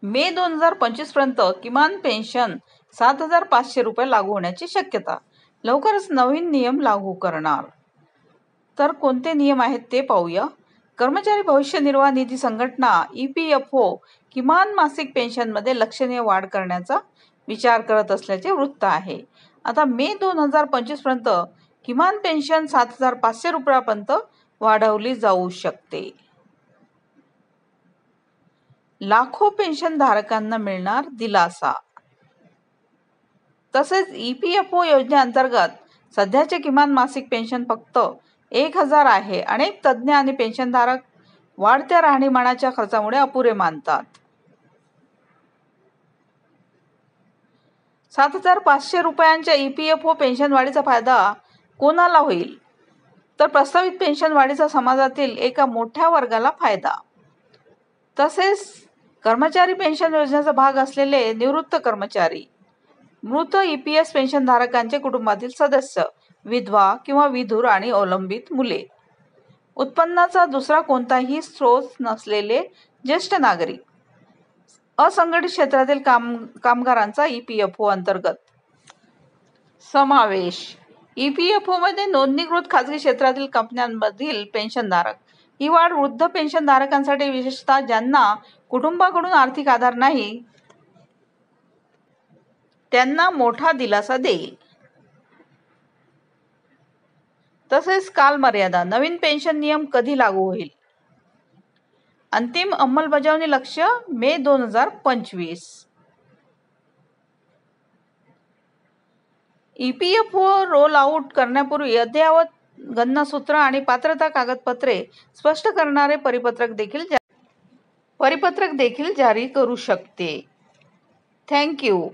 मे 2025 पर्यंत किमान पेन्शन 7,500 रुपये लागू होण्याची शक्यता. लवकरच नवीन नियम लागू करणार. तर कोणते नियम आहेत ते पाहूया. कर्मचारी भविष्य निर्वाह निधी संघटना EPFO किमान मासिक पेन्शनमध्ये लक्षणीय वाढ करण्याचा विचार करत असल्याचे वृत्त आहे. आता मे 2025 पर्यंत किमान पेन्शन 7,500 रुपयापर्यंत वाढवली जाऊ शकते. लाखो पेन्शन धारकांना मिळणार दिलासा. तसेच EPFO योजनेअंतर्गत सध्याचे किमान मासिक पेन्शन फक्त 1,000 आहे. अनेक तज्ज्ञ आणि पेन्शनधारक वाढत्या राहणीमानाच्या खर्चामुळे अपुरे मानतात. 7,500 रुपयांच्या EPFO पेन्शन वाढीचा फायदा कोणाला होईल? तर प्रस्तावित पेन्शन वाढीचा समाजातील एका मोठ्या वर्गाला फायदा. तसेच कर्मचारी पेन्शन योजनेचा भाग असलेले निवृत्त कर्मचारी, मृत EPS पेन्शनधारकांचे कुटुंबातील सदस्य, विधवा किंवा विधुर आणि अवलंबित मुले, उत्पन्नाचा दुसरा कोणताही स्रोत नसलेले ज्येष्ठ नागरिक, असंघटित क्षेत्रातील कामगारांचा EPFO अंतर्गत समावेश. EPFO मध्ये नोंदणीकृत खाजगी क्षेत्रातील कंपन्यांमधील पेन्शनधारक. ही वाढ वृद्ध पेन्शनधारकांसाठी, विशेषतः ज्यांना कुटुंबाकडून आर्थिक आधार नाही, त्यांना मोठा दिलासा देईल. तसेच कालमर्यादा. नवीन पेन्शन नियम कधी लागू होईल? अंतिम अंमलबजावणी लक्ष्य मे 2025. EPFO रोल आउट करण्यापूर्वी अद्ययावत गणना सूत्र आणि पात्रता कागदपत्रे स्पष्ट करणारे परिपत्रक देखील जारी करू शकते. Thank you.